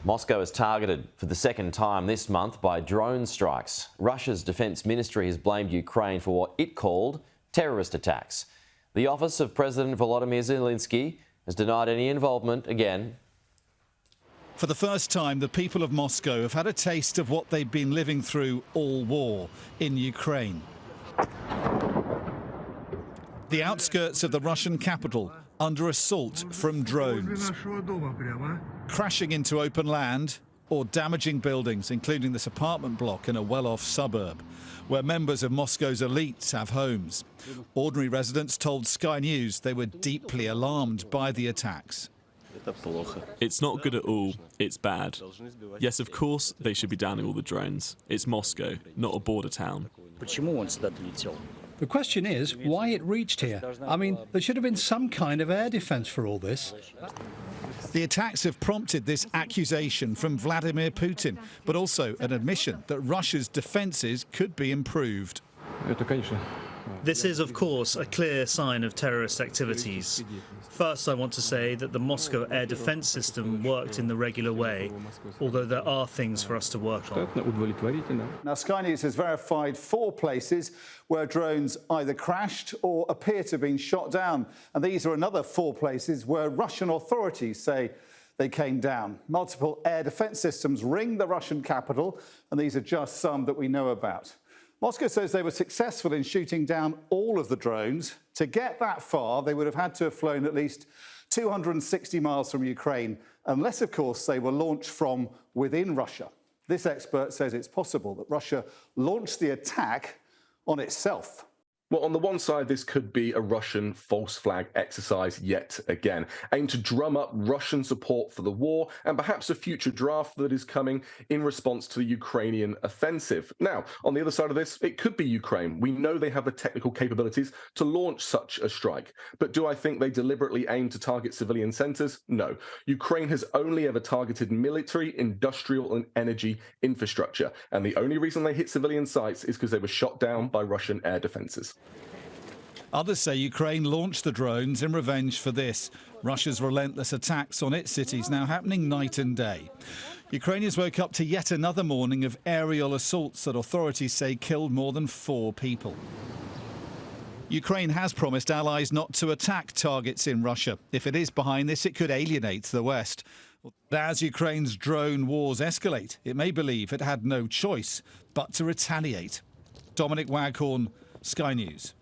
Moscow is targeted for the second time this month by drone strikes. Russia's defence ministry has blamed Ukraine for what it called terrorist attacks. The office of President Volodymyr Zelensky has denied any involvement again. For the first time, the people of Moscow have had a taste of what they've been living through all war in Ukraine. The outskirts of the Russian capital under assault from drones, crashing into open land or damaging buildings, including this apartment block in a well-off suburb, where members of Moscow's elites have homes. Ordinary residents told Sky News they were deeply alarmed by the attacks. It's not good at all, it's bad. Yes, of course, they should be downing all the drones. It's Moscow, not a border town. The question is why it reached here. I mean, there should have been some kind of air defence for all this. The attacks have prompted this accusation from Vladimir Putin, but also an admission that Russia's defences could be improved. This is, of course, a clear sign of terrorist activities. First, I want to say that the Moscow air defence system worked in the regular way, although there are things for us to work on. Now, Sky News has verified 4 places where drones either crashed or appear to have been shot down. And these are another 4 places where Russian authorities say they came down. Multiple air defence systems ring the Russian capital, and these are just some that we know about. Moscow says they were successful in shooting down all of the drones. To get that far, they would have had to have flown at least 260 miles from Ukraine, unless, of course, they were launched from within Russia. This expert says it's possible that Russia launched the attack on itself. Well, on the one side, this could be a Russian false flag exercise yet again, aimed to drum up Russian support for the war and perhaps a future draft that is coming in response to the Ukrainian offensive. Now, on the other side of this, it could be Ukraine. We know they have the technical capabilities to launch such a strike. But do I think they deliberately aim to target civilian centers? No. Ukraine has only ever targeted military, industrial, and energy infrastructure. And the only reason they hit civilian sites is because they were shot down by Russian air defenses. Others say Ukraine launched the drones in revenge for this. Russia's relentless attacks on its cities now happening night and day. Ukrainians woke up to yet another morning of aerial assaults that authorities say killed more than 4 people. Ukraine has promised allies not to attack targets in Russia. If it is behind this, it could alienate the West. As Ukraine's drone wars escalate, it may believe it had no choice but to retaliate. Dominic Waghorn, Sky News.